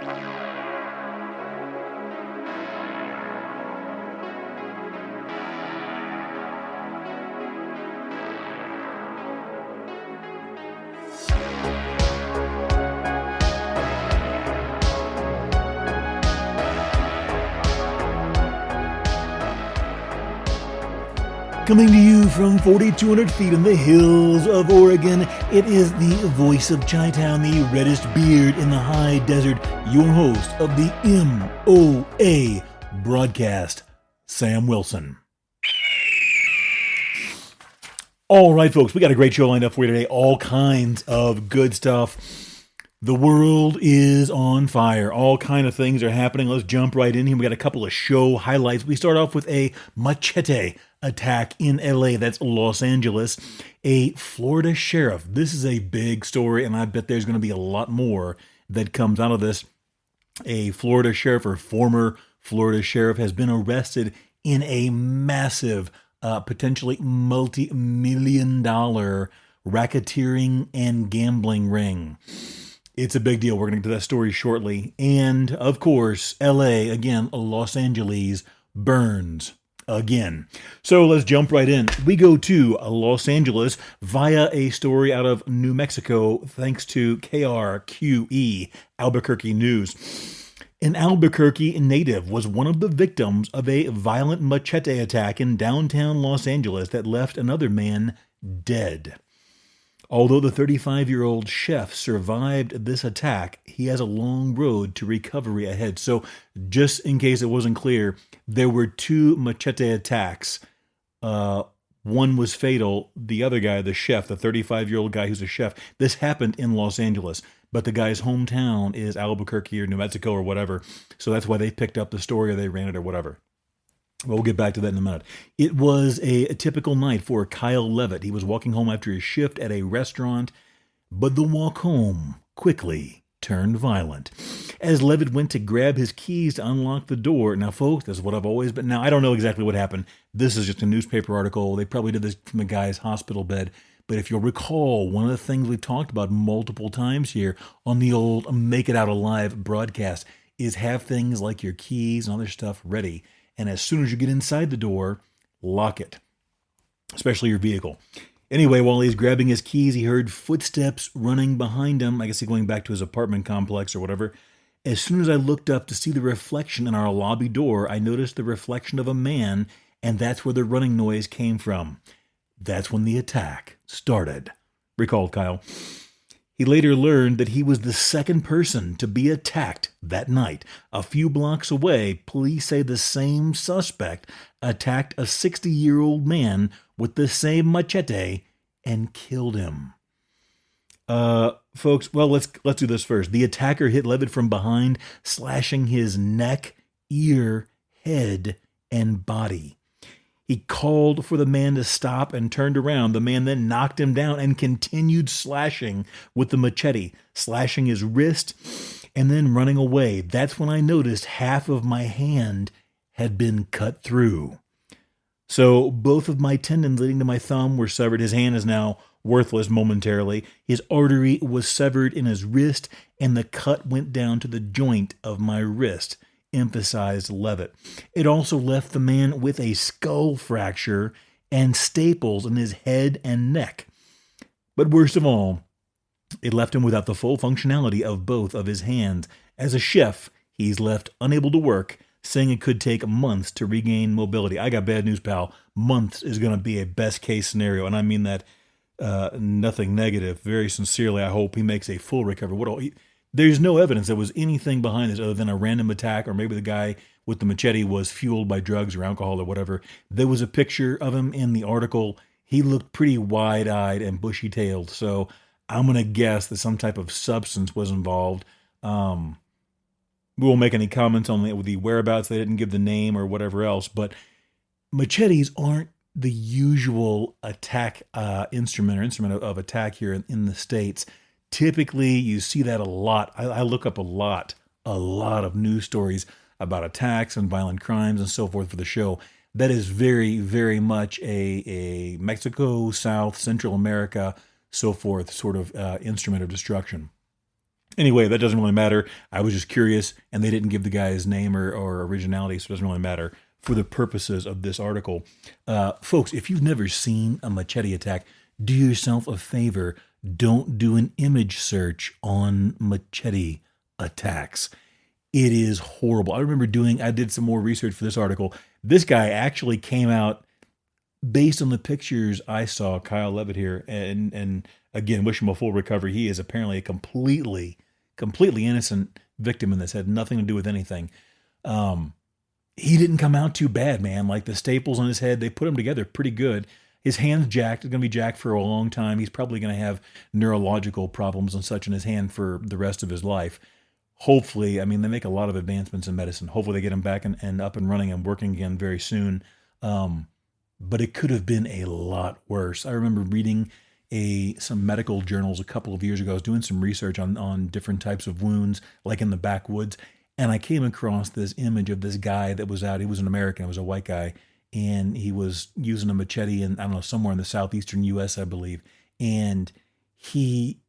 Coming to you from 4,200 feet in the hills of Oregon, it is the voice of Chi-Town, the reddest beard in the high desert, your host of the MOA broadcast, Sam Wilson. All right, folks, we got a great show lined up for you today. All kinds of good stuff. The world is on fire. All kind of things are happening. Let's jump right in here. We got a couple of show highlights. We start off with a machete attack in LA. That's Los Angeles. A Florida sheriff. This is a big story, and I bet there's going to be a lot more that comes out of this. A Florida sheriff, or former Florida sheriff, has been arrested in a massive, potentially multi-million-dollar racketeering and gambling ring. It's a big deal. We're going to get to that story shortly. And, of course, LA, again, Los Angeles, burns again. So let's jump right in. We go to Los Angeles via a story out of New Mexico, thanks to KRQE, Albuquerque News. An Albuquerque native was one of the victims of a violent machete attack in downtown Los Angeles that left another man dead. Although the 35-year-old chef survived this attack, he has a long road to recovery ahead. So just in case it wasn't clear, there were two machete attacks. One was fatal. The other guy, the chef, the 35-year-old guy who's a chef, this happened in Los Angeles. But the guy's hometown is Albuquerque or New Mexico or whatever. So that's why they picked up the story or they ran it or whatever. We'll get back to that in a minute. It was a typical night for Kyle Levitt. He was walking home after his shift at a restaurant, but the walk home quickly turned violent. As Levitt went to grab his keys to unlock the door, now folks, this is what I've always been, now I don't know exactly what happened. This is just a newspaper article. They probably did this from the guy's hospital bed. But if you'll recall, one of the things we've talked about multiple times here on the old Make It Out Alive broadcast is have things like your keys and other stuff ready. And as soon as you get inside the door, lock it, especially your vehicle. Anyway, while he's grabbing his keys, he heard footsteps running behind him. I guess he's going back to his apartment complex or whatever. As soon as I looked up to see the reflection in our lobby door, I noticed the reflection of a man, and that's where the running noise came from. That's when the attack started, recalled Kyle. He later learned that he was the second person to be attacked that night. A few blocks away, police say the same suspect attacked a 60-year-old man with the same machete and killed him. Folks, well, let's do this first. The attacker hit Levitt from behind, slashing his neck, ear, head, and body. He called for the man to stop and turned around. The man then knocked him down and continued slashing with the machete, slashing his wrist and then running away. That's when I noticed half of my hand had been cut through. So both of my tendons leading to my thumb were severed. His hand is now worthless momentarily. His artery was severed in his wrist, and the cut went down to the joint of my wrist, emphasized Levitt. It also left the man with a skull fracture and staples in his head and neck. But worst of all, it left him without the full functionality of both of his hands. As a chef, he's left unable to work, saying it could take months to regain mobility. I got bad news, pal. Months is going to be a best case scenario, and I mean that nothing negative. Very sincerely, I hope he makes a full recovery. There's no evidence there was anything behind this other than a random attack, or maybe the guy with the machete was fueled by drugs or alcohol or whatever. There was a picture of him in the article. He looked pretty wide-eyed and bushy-tailed, so I'm going to guess that some type of substance was involved. We won't make any comments on the whereabouts. They didn't give the name or whatever else, but machetes aren't the usual attack instrument of attack here in the States. Typically, you see that a lot. I look up a lot of news stories about attacks and violent crimes and so forth for the show. That is very, very much a Mexico, South, Central America, so forth sort of instrument of destruction. Anyway, that doesn't really matter. I was just curious, and they didn't give the guy his name or originality, so it doesn't really matter for the purposes of this article. Folks, if you've never seen a machete attack, do yourself a favor. Don't do an image search on machete attacks. It is horrible. I did some more research for this article. This guy actually came out based on the pictures I saw, Kyle Levitt here, and again, wish him a full recovery. He is apparently a completely innocent victim in this, had nothing to do with anything. He didn't come out too bad, man. Like the staples on his head, they put him together pretty good. His hand's jacked. It's going to be jacked for a long time. He's probably going to have neurological problems and such in his hand for the rest of his life. Hopefully, I mean, they make a lot of advancements in medicine. Hopefully they get him back and up and running and working again very soon. But it could have been a lot worse. I remember reading some medical journals a couple of years ago. I was doing some research on different types of wounds, like in the backwoods, and I came across this image of this guy that was out. He was an American. He was a white guy, and he was using a machete in, I don't know, somewhere in the southeastern U.S., I believe, and he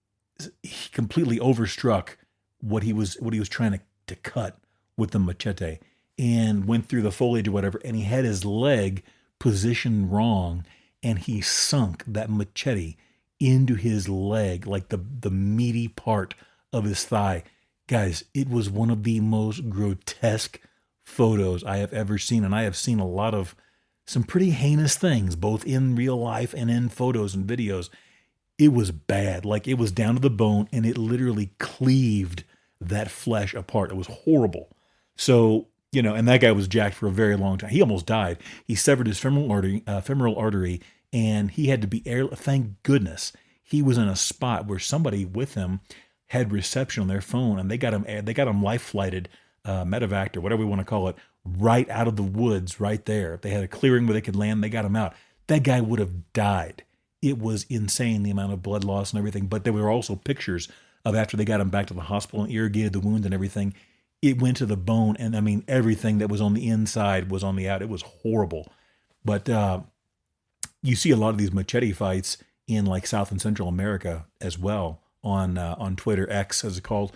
completely overstruck what he was trying to cut with the machete, and went through the foliage or whatever, and he had his leg positioned wrong, and he sunk that machete into his leg, like the meaty part of his thigh. Guys, it was one of the most grotesque photos I have ever seen, and I have seen a lot of some pretty heinous things, both in real life and in photos and videos. It was bad. Like, it was down to the bone, and it literally cleaved that flesh apart. It was horrible. So, and that guy was jacked for a very long time. He almost died. He severed his femoral artery, and he had to be thank goodness he was in a spot where somebody with him had reception on their phone, and they got him life flighted, medevaced or whatever we want to call it, right out of the woods right there. If they had a clearing where they could land, they got him out. That guy would have died. It was insane, the amount of blood loss and everything. But there were also pictures of after they got him back to the hospital and irrigated the wound and everything. It went to the bone, and I mean, everything that was on the inside was on the out. It was horrible. But you see a lot of these machete fights in like South and Central America as well on Twitter, X as it's called.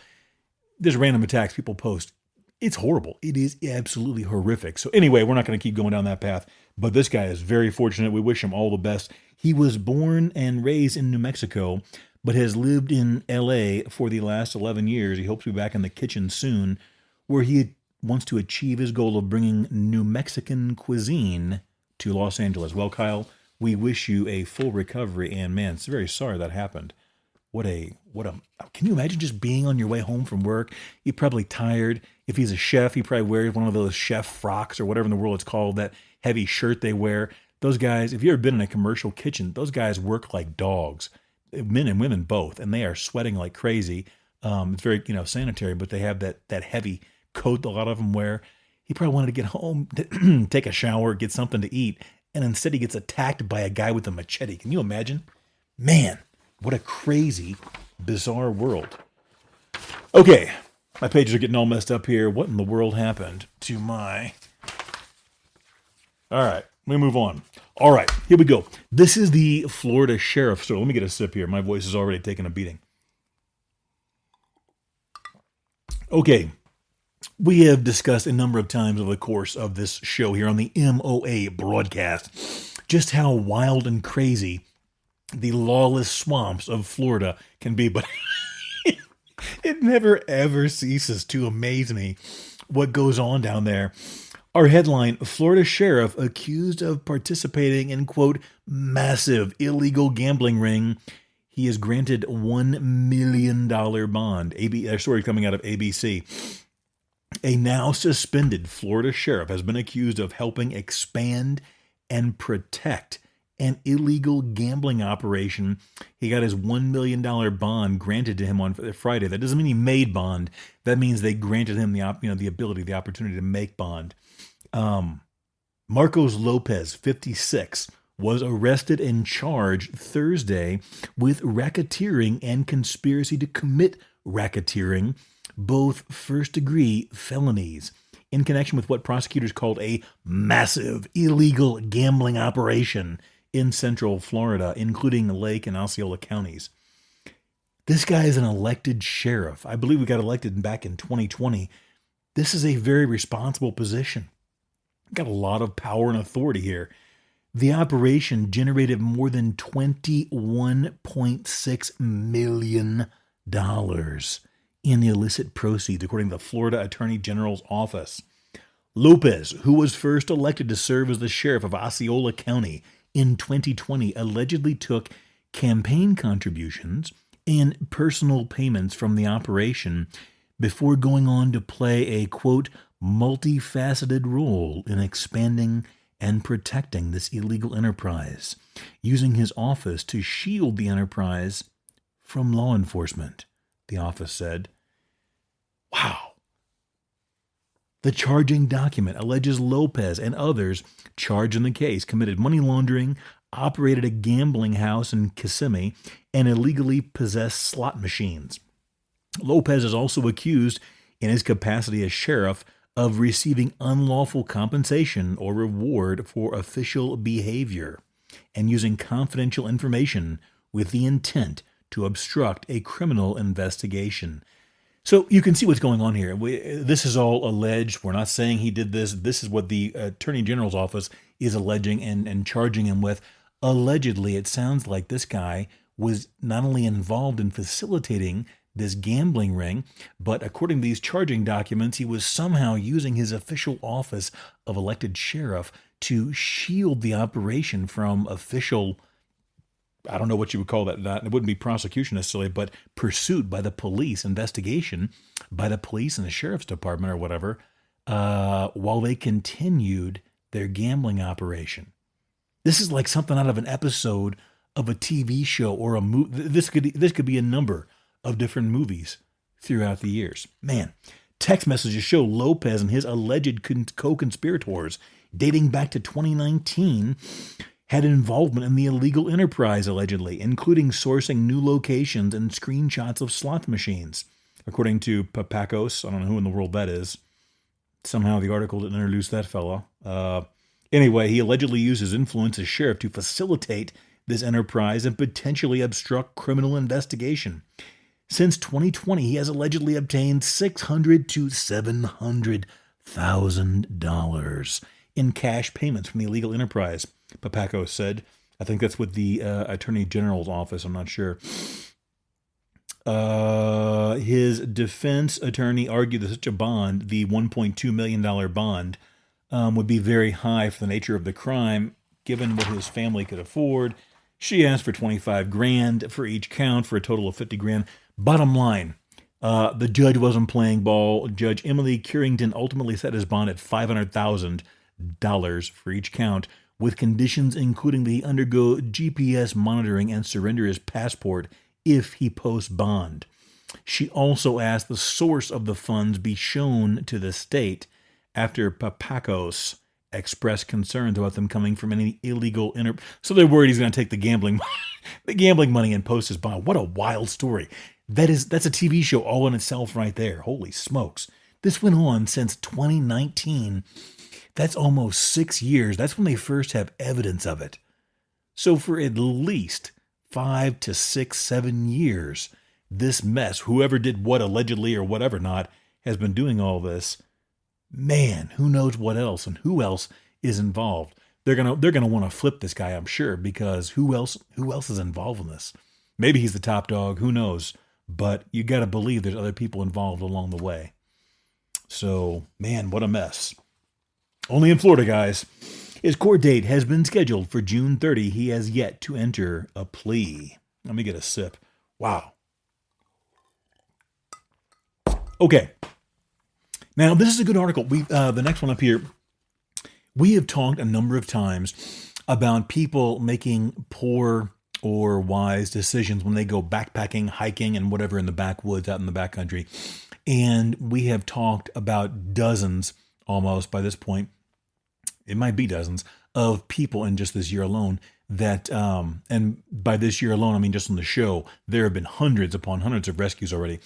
There's random attacks people post. It's horrible. It is absolutely horrific. So anyway, we're not going to keep going down that path, but this guy is very fortunate. We wish him all the best. He was born and raised in New Mexico, but has lived in LA for the last 11 years. He hopes to be back in the kitchen soon, where he wants to achieve his goal of bringing New Mexican cuisine to Los Angeles. Well, Kyle, we wish you a full recovery, and man, it's very sorry that happened. Can you imagine just being on your way home from work? You're probably tired. If he's a chef, he probably wears one of those chef frocks or whatever in the world it's called, that heavy shirt they wear. Those guys, if you've ever been in a commercial kitchen, those guys work like dogs, men and women both, and they are sweating like crazy. It's very, sanitary, but they have that heavy coat a lot of them wear. He probably wanted to get home, take a shower, get something to eat, and instead he gets attacked by a guy with a machete. Can you imagine? Man, what a crazy, bizarre world. Okay, my pages are getting all messed up here. What in the world happened to my... All right, let me move on. All right, here we go. This is the Florida sheriff story. Let me get a sip here. My voice is already taking a beating. Okay, we have discussed a number of times over the course of this show here on the MOA broadcast just how wild and crazy the lawless swamps of Florida can be, but it never ever ceases to amaze me what goes on down there. Our headline, Florida sheriff accused of participating in, quote, massive illegal gambling ring. He is granted $1 million bond. Story coming out of ABC. A now suspended Florida sheriff has been accused of helping expand and protect an illegal gambling operation. He got his $1 million bond granted to him on Friday. That doesn't mean he made bond. That means they granted him the opportunity to make bond. Marcos Lopez, 56, was arrested and charged Thursday with racketeering and conspiracy to commit racketeering, both first-degree felonies, in connection with what prosecutors called a massive illegal gambling operation in Central Florida, including Lake and Osceola counties. This guy is an elected sheriff. I believe we got elected back in 2020. This is a very responsible position. Got a lot of power and authority here. The operation generated more than $21.6 million in illicit proceeds, according to the Florida Attorney General's office. Lopez, who was first elected to serve as the sheriff of Osceola County in 2020, allegedly took campaign contributions and personal payments from the operation before going on to play a, quote, multifaceted role in expanding and protecting this illegal enterprise, using his office to shield the enterprise from law enforcement, the office said. Wow. The charging document alleges Lopez and others charged in the case committed money laundering, operated a gambling house in Kissimmee, and illegally possessed slot machines. Lopez is also accused, in his capacity as sheriff, of receiving unlawful compensation or reward for official behavior and using confidential information with the intent to obstruct a criminal investigation. So you can see what's going on here. This is all alleged. We're not saying he did this. This is what the Attorney General's office is alleging and charging him with. Allegedly, it sounds like this guy was not only involved in facilitating this gambling ring, but according to these charging documents, he was somehow using his official office of elected sheriff to shield the operation from official, I don't know what you would call that. It wouldn't be prosecution necessarily, but pursuit by the police, investigation by the police and the sheriff's department or whatever, while they continued their gambling operation. This is like something out of an episode of a TV show or a movie. This could be a number of different movies throughout the years. Man, text messages show Lopez and his alleged co-conspirators dating back to 2019 had involvement in the illegal enterprise, allegedly, including sourcing new locations and screenshots of slot machines. According to Papakos, I don't know who in the world that is. Somehow the article didn't introduce that fellow. Anyway, he allegedly used his influence as sheriff to facilitate this enterprise and potentially obstruct criminal investigation. Since 2020, he has allegedly obtained $600,000 to $700,000 in cash payments from the illegal enterprise, Papakos said. I think that's with the Attorney General's office. I'm not sure. His defense attorney argued that such a bond, the $1.2 million bond, would be very high for the nature of the crime, given what his family could afford. She asked for $25,000 for each count for a total of $50,000. Bottom line, the judge wasn't playing ball. Judge Emily Curington ultimately set his bond at $500,000 for each count, with conditions including that he undergo GPS monitoring and surrender his passport if he posts bond. She also asked the source of the funds be shown to the state after Papakos expressed concerns about them coming from any illegal So they're worried he's going to take the gambling money and post his bond. What a wild story. That's a TV show all in itself right there. Holy smokes. This went on since 2019. That's almost 6 years. That's when they first have evidence of it. So for at least 5 to 6, 7 years, this mess, whoever did what allegedly or whatever not, has been doing all this. Man, who knows what else and who else is involved. They're gonna want to flip this guy, I'm sure, because who else is involved in this? Maybe he's the top dog, who knows? But you got to believe there's other people involved along the way. So, man, what a mess. Only in Florida, guys. His court date has been scheduled for June 30. He has yet to enter a plea. Let me get a sip. Wow. Okay. Now, this is a good article. The next one up here. We have talked a number of times about people making poor or wise decisions when they go backpacking, hiking, and whatever in the backwoods, out in the backcountry. And we have talked about dozens, almost by this point, it might be dozens, of people in just this year alone that, and by this year alone, I mean just on the show, there have been hundreds upon hundreds of rescues already.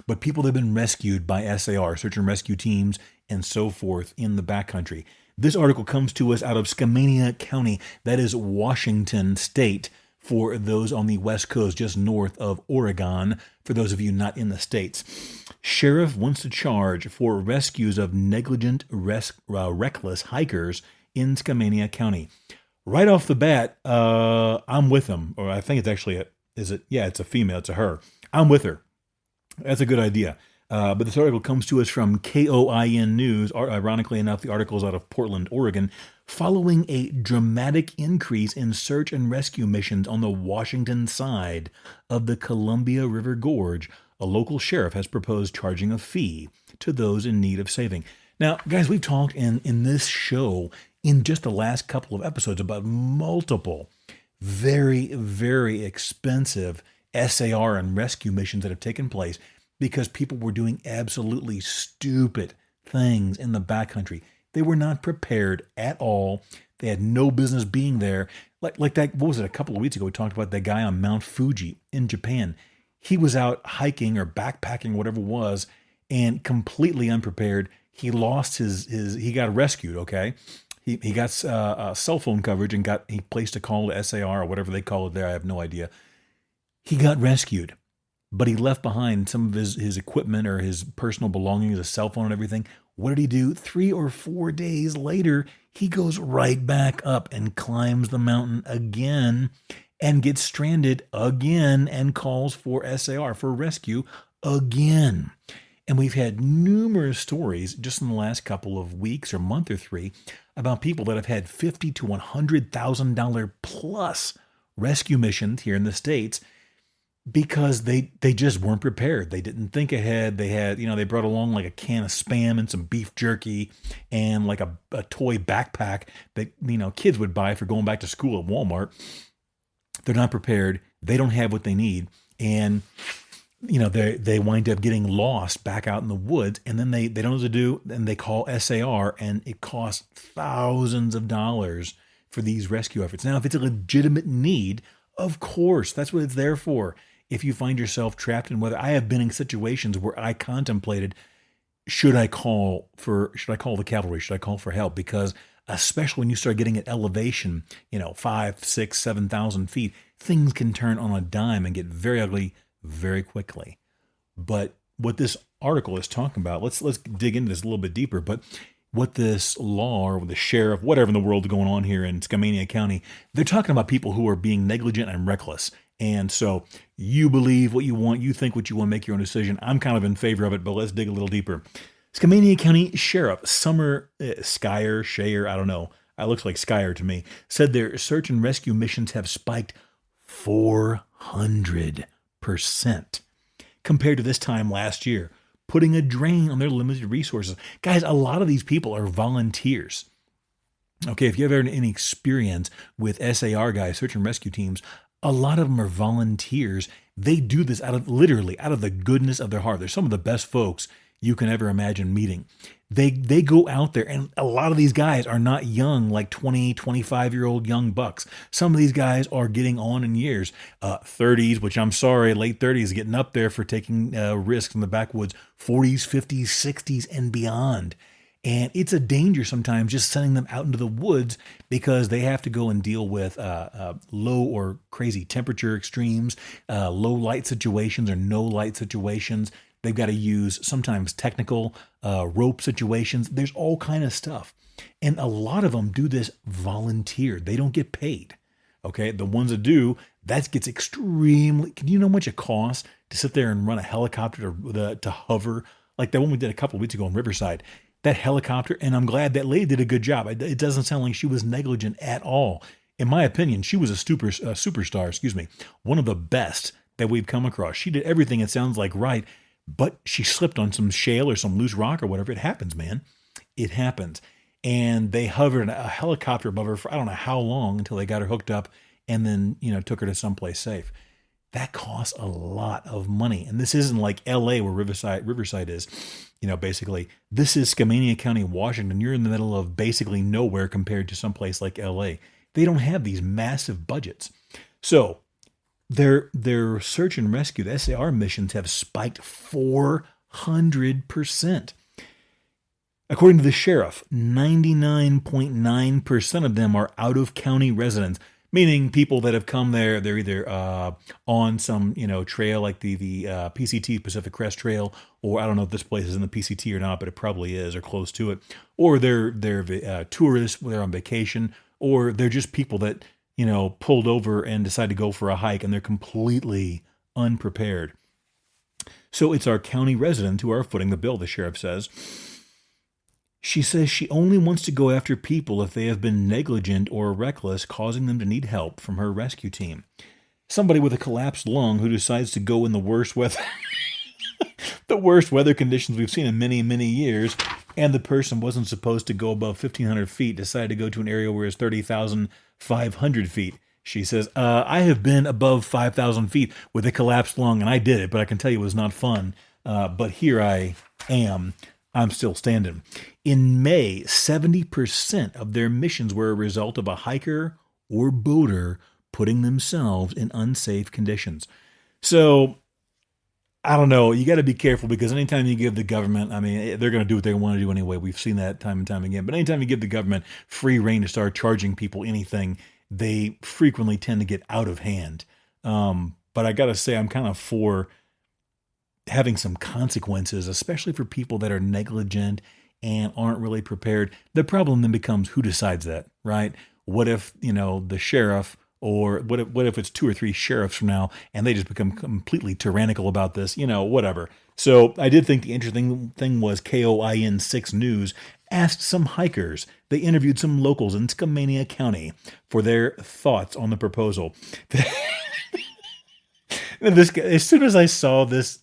But people that have been rescued by SAR, search and rescue teams, and so forth in the backcountry. This article comes to us out of Skamania County, that is Washington State, for those on the West Coast, just north of Oregon, for those of you not in the States. Sheriff wants to charge for rescues of negligent, reckless hikers in Skamania County. Right off the bat, I'm with him. Or I think it's actually, it's a female, it's a her. I'm with her. That's a good idea. But this article comes to us from KOIN News. Ironically enough, the article is out of Portland, Oregon. Following a dramatic increase in search and rescue missions on the Washington side of the Columbia River Gorge, a local sheriff has proposed charging a fee to those in need of saving. Now, guys, we've talked in this show in just the last couple of episodes about multiple very, very expensive SAR and rescue missions that have taken place because people were doing absolutely stupid things in the backcountry. They were not prepared at all. They had no business being there. Like that, what was it, a couple of weeks ago, we talked about that guy on Mount Fuji in Japan. He was out hiking or backpacking, whatever it was, and completely unprepared. He lost he got rescued, okay? He got cell phone coverage and he placed a call to SAR or whatever they call it there. I have no idea. He got rescued, but he left behind some of his equipment or his personal belongings, a cell phone and everything. What did he do? 3 or 4 days later, he goes right back up and climbs the mountain again and gets stranded again and calls for SAR, for rescue again. And we've had numerous stories just in the last couple of weeks or month or 3 about people that have had $50,000 to $100,000 plus rescue missions here in the States because they just weren't prepared. They didn't think ahead. They had, they brought along like a can of Spam and some beef jerky and like a toy backpack that, kids would buy for going back to school at Walmart. They're not prepared. They don't have what they need. And, they wind up getting lost back out in the woods, and then they don't know what to do, and they call SAR, and it costs thousands of dollars for these rescue efforts. Now, if it's a legitimate need, of course, that's what it's there for. If you find yourself trapped in weather, I have been in situations where I contemplated, should I call the cavalry? Should I call for help? Because especially when you start getting at elevation, 5, 6, 7,000 feet, things can turn on a dime and get very ugly very quickly. But what this article is talking about, let's dig into this a little bit deeper. But what this law or the sheriff, whatever in the world is going on here in Skamania County, they're talking about people who are being negligent and reckless. And so you believe what you want, you think what you want, make your own decision. I'm kind of in favor of it, but let's dig a little deeper. Skamania County Sheriff Summer Shire, I don't know. It looks like Skyer to me, said their search and rescue missions have spiked 400% compared to this time last year, putting a drain on their limited resources. Guys, a lot of these people are volunteers. Okay, if you have any experience with SAR guys, search and rescue teams, a lot of them are volunteers. They do this out of the goodness of their heart. They're some of the best folks you can ever imagine meeting. They go out there, and a lot of these guys are not young, like 20, 25-year-old young bucks. Some of these guys are getting on in years, 30s, which I'm sorry, late 30s, getting up there for taking risks in the backwoods, 40s, 50s, 60s, and beyond. And it's a danger sometimes just sending them out into the woods because they have to go and deal with low or crazy temperature extremes, low light situations or no light situations. They've got to use sometimes technical rope situations. There's all kind of stuff. And a lot of them do this volunteer. They don't get paid. Okay. The ones that do, that gets extremely, can you know how much it costs to sit there and run a helicopter to hover? Like that one we did a couple of weeks ago in Riverside, that helicopter. And I'm glad that lady did a good job. It doesn't sound like she was negligent at all. In my opinion, she was a superstar, one of the best that we've come across. She did everything it sounds like right. But she slipped on some shale or some loose rock or whatever. It happens, man. It happens. And they hovered a helicopter above her for I don't know how long until they got her hooked up and then, took her to someplace safe. That costs a lot of money. And this isn't like LA where Riverside is. Basically, this is Skamania County, Washington. You're in the middle of basically nowhere compared to someplace like LA. They don't have these massive budgets. So Their search and rescue, the SAR missions, have spiked 400%. According to the sheriff, 99.9% of them are out-of-county residents. meaning people that have come there. They're either on some trail like the PCT Pacific Crest Trail, or I don't know if this place is in the PCT or not, but it probably is or close to it. Or they're tourists, they're on vacation, or they're just people that pulled over and decided to go for a hike, and they're completely unprepared. So it's our county residents who are footing the bill, the sheriff says. She says she only wants to go after people if they have been negligent or reckless, causing them to need help from her rescue team. Somebody with a collapsed lung who decides to go in the worst weather, the worst weather conditions we've seen in many, many years, and the person wasn't supposed to go above 1,500 feet, decided to go to an area where it's 30,500 feet. She says, I have been above 5,000 feet with a collapsed lung, and I did it, but I can tell you it was not fun. But here I am. I'm still standing. In May, 70% of their missions were a result of a hiker or boater putting themselves in unsafe conditions. So, I don't know. You got to be careful, because anytime you give the government, I mean, they're going to do what they want to do anyway. We've seen that time and time again. But anytime you give the government free reign to start charging people anything, they frequently tend to get out of hand. But I got to say, I'm kind of for having some consequences, especially for people that are negligent and aren't really prepared. The problem then becomes, who decides that, right? What if, the sheriff, or what if it's 2 or 3 sheriffs from now and they just become completely tyrannical about this, whatever. So I did think the interesting thing was KOIN 6 News asked some hikers. They interviewed some locals in Skamania County for their thoughts on the proposal. As soon as I saw this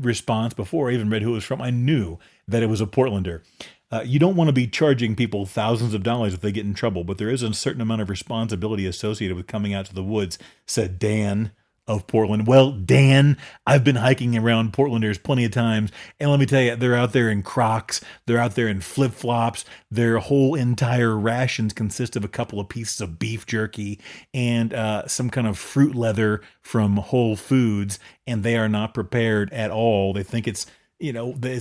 response, before I even read who it was from, I knew that it was a Portlander. You don't want to be charging people thousands of dollars if they get in trouble, but there is a certain amount of responsibility associated with coming out to the woods, said Dan of Portland. Well, Dan, I've been hiking around Portlanders plenty of times, and let me tell you, they're out there in Crocs, they're out there in flip-flops, their whole entire rations consist of a couple of pieces of beef jerky and some kind of fruit leather from Whole Foods, and they are not prepared at all. They think it's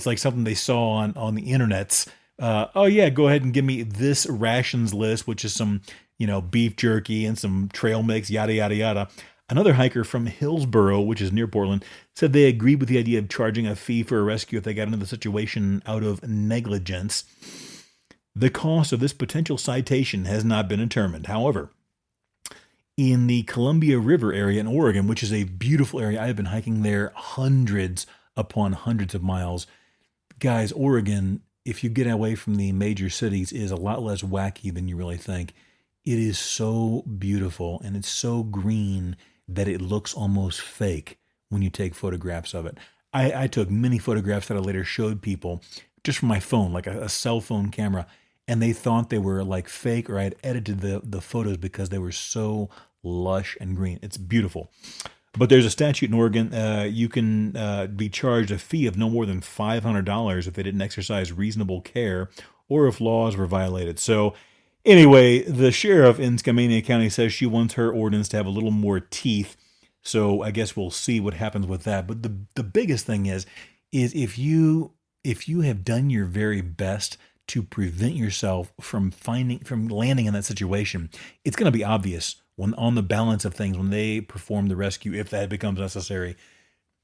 like something they saw on the internets. Oh yeah, go ahead and give me this rations list, which is some, beef jerky and some trail mix, yada, yada, yada. Another hiker from Hillsboro, which is near Portland, said they agreed with the idea of charging a fee for a rescue if they got into the situation out of negligence. The cost of this potential citation has not been determined. However, in the Columbia River area in Oregon, which is a beautiful area, I have been hiking there hundreds upon hundreds of miles. Guys, Oregon, if you get away from the major cities, is a lot less wacky than you really think. It is so beautiful, and it's so green that it looks almost fake when you take photographs of it. I took many photographs that I later showed people just from my phone, like a cell phone camera, and they thought they were like fake, or I had edited the photos because they were so lush and green. It's beautiful. But there's a statute in Oregon. You can be charged a fee of no more than $500 if they didn't exercise reasonable care or if laws were violated. So anyway, the sheriff in Skamania County says she wants her ordinance to have a little more teeth. So I guess we'll see what happens with that. But the biggest thing is if you have done your very best to prevent yourself from landing in that situation, it's going to be obvious when on the balance of things, when they perform the rescue, if that becomes necessary,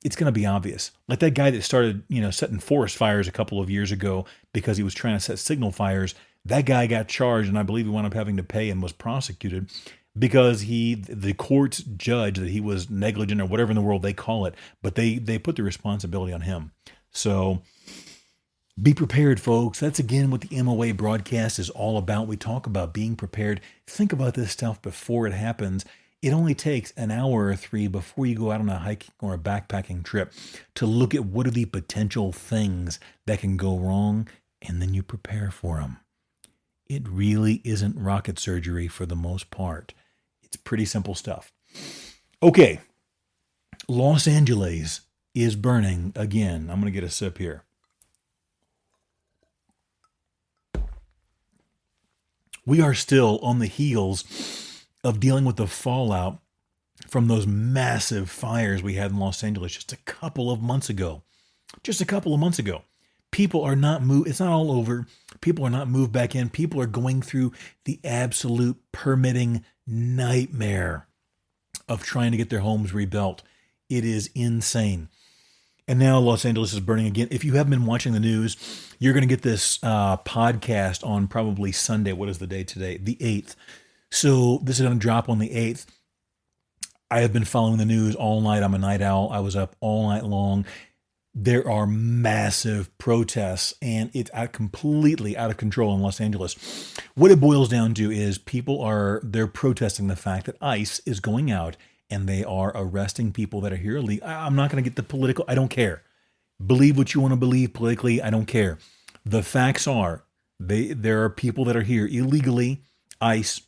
it's going to be obvious. Like that guy that started, setting forest fires a couple of years ago because he was trying to set signal fires. That guy got charged, and I believe he wound up having to pay and was prosecuted because the courts judged that he was negligent or whatever in the world they call it, but they put the responsibility on him. So be prepared, folks. That's again what the MOA broadcast is all about. We talk about being prepared. Think about this stuff before it happens. It only takes an hour or 3 before you go out on a hiking or a backpacking trip to look at what are the potential things that can go wrong, and then you prepare for them. It really isn't rocket surgery for the most part. It's pretty simple stuff. Okay, Los Angeles is burning again. I'm going to get a sip here. We are still on the heels of dealing with the fallout from those massive fires we had in Los Angeles just a couple of months ago. People are not moved. It's not all over. People are not moved back in. People are going through the absolute permitting nightmare of trying to get their homes rebuilt. It is insane. And now Los Angeles is burning again. If you haven't been watching the news, you're going to get this podcast on probably Sunday. What is the day today? The 8th. So this is going to drop on the 8th. I have been following the news all night. I'm a night owl. I was up all night long. There are massive protests, and it's completely out of control in Los Angeles. What it boils down to is they're protesting the fact that ICE is going out and they are arresting people that are here illegally. I'm not going to get the political. I don't care. Believe what you want to believe politically. I don't care. The facts are there are people that are here illegally. ICE,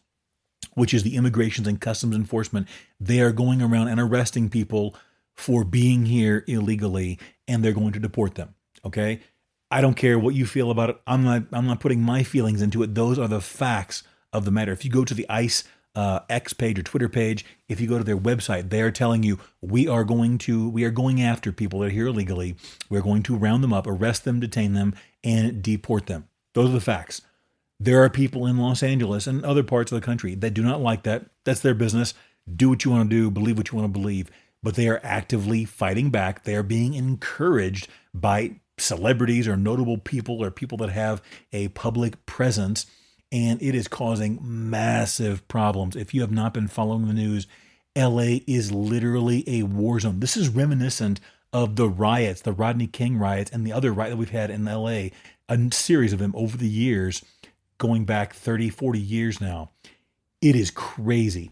which is the Immigrations and Customs Enforcement, they are going around and arresting people for being here illegally, and they're going to deport them. Okay? I don't care what you feel about it. I'm not putting my feelings into it. Those are the facts of the matter. If you go to the ICE X page or Twitter page, if you go to their website, they are telling you we are going after people that are here illegally. We're going to round them up, arrest them, detain them, and deport them. Those are the facts. There are people in Los Angeles and other parts of the country that do not like that. That's their business. Do what you want to do, believe what you want to believe. But they are actively fighting back. They are being encouraged by celebrities or notable people or people that have a public presence. And it is causing massive problems. If you have not been following the news, LA is literally a war zone. This is reminiscent of the riots, the Rodney King riots, and the other riot that we've had in LA, a series of them over the years, going back 30, 40 years now. It is crazy.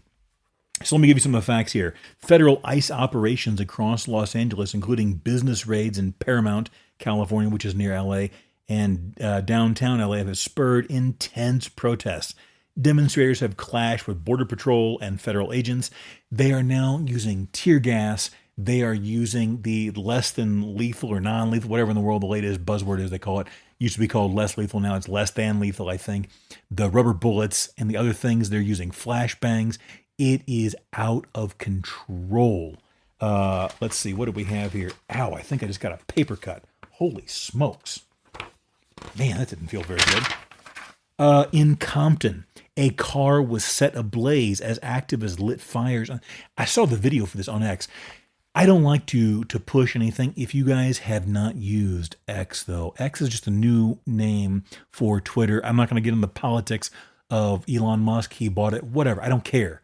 So let me give you some of the facts here. Federal ICE operations across Los Angeles, including business raids in Paramount, California, which is near LA, and downtown LA, have spurred intense protests. Demonstrators have clashed with Border Patrol and federal agents. They are now using tear gas. They are using the less than lethal or non-lethal, whatever in the world the latest buzzword is they call it. Used to be called less lethal. Now it's less than lethal, I think. The rubber bullets and the other things, they're using flashbangs. It is out of control. Let's see. What do we have here? Ow, I think I just got a paper cut. Holy smokes. Man, that didn't feel very good. In Compton, a car was set ablaze as activists lit fires. I saw the video for this on X. I don't like to push anything. If you guys have not used X, though, X is just a new name for Twitter. I'm not going to get into the politics of Elon Musk. He bought it, whatever. I don't care.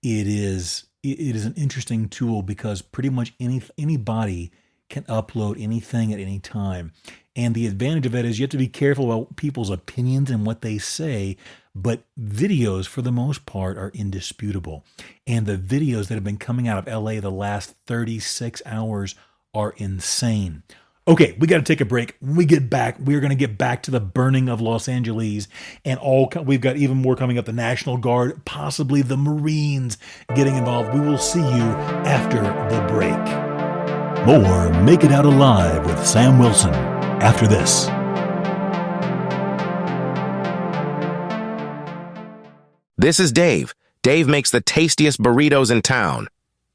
It is an interesting tool because pretty much anybody can upload anything at any time. And the advantage of it is you have to be careful about people's opinions and what they say, but videos for the most part are indisputable. And the videos that have been coming out of LA the last 36 hours are insane. Okay, we got to take a break. When we get back, we're going to get back to the burning of Los Angeles, and we've got even more coming up. The National Guard, possibly the Marines getting involved. We will see you after the break. More Make It Out Alive with Sam Wilson after this. This is Dave. Dave makes the tastiest burritos in town.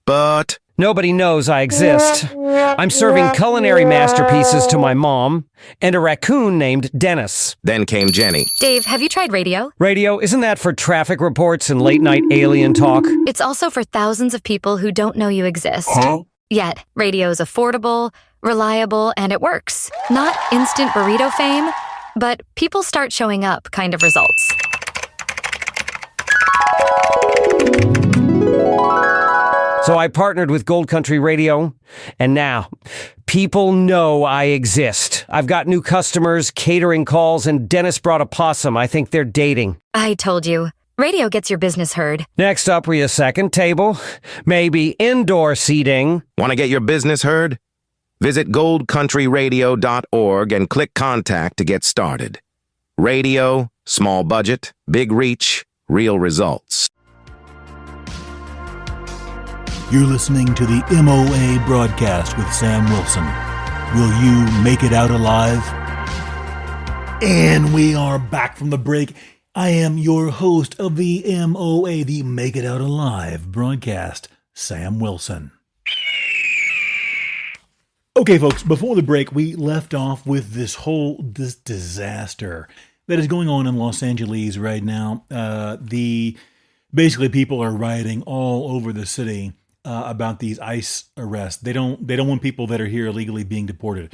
But nobody knows I exist. I'm serving culinary masterpieces to my mom and a raccoon named Dennis. Then came Jenny. Dave, have you tried radio? Radio, isn't that for traffic reports and late-night alien talk? It's also for thousands of people who don't know you exist. Huh? Yet, radio is affordable, reliable, and it works. Not instant burrito fame, but people start showing up kind of results. So I partnered with Gold Country Radio, and now people know I exist. I've got new customers, catering calls, and Dennis brought a possum. I think they're dating. I told you. Radio gets your business heard. Next up, we a second table, maybe indoor seating. Want to get your business heard? Visit goldcountryradio.org and click Contact to get started. Radio, small budget, big reach, real results. You're listening to the MOA broadcast with Sam Wilson. Will you make it out alive? And we are back from the break. I am your host of the MOA, the Make It Out Alive broadcast, Sam Wilson. Okay, folks, before the break, we left off with this disaster that is going on in Los Angeles right now. The Basically, people are rioting all over the city about these ICE arrests. They don't want people that are here illegally being deported.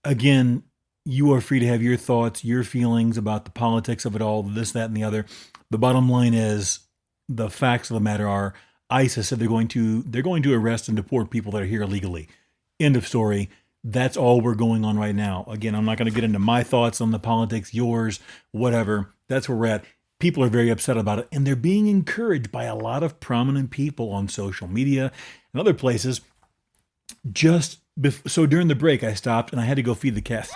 Again, you are free to have your thoughts, your feelings about the politics of it all, this, that, and the other. The bottom line is the facts of the matter are ICE has said they're going to arrest and deport people that are here illegally. End of story. That's all we're going on right now. Again, I'm not going to get into my thoughts on the politics, yours, whatever. That's where we're at. People are very upset about it, and they're being encouraged by a lot of prominent people on social media and other places. So during the break, I stopped and I had to go feed the cats.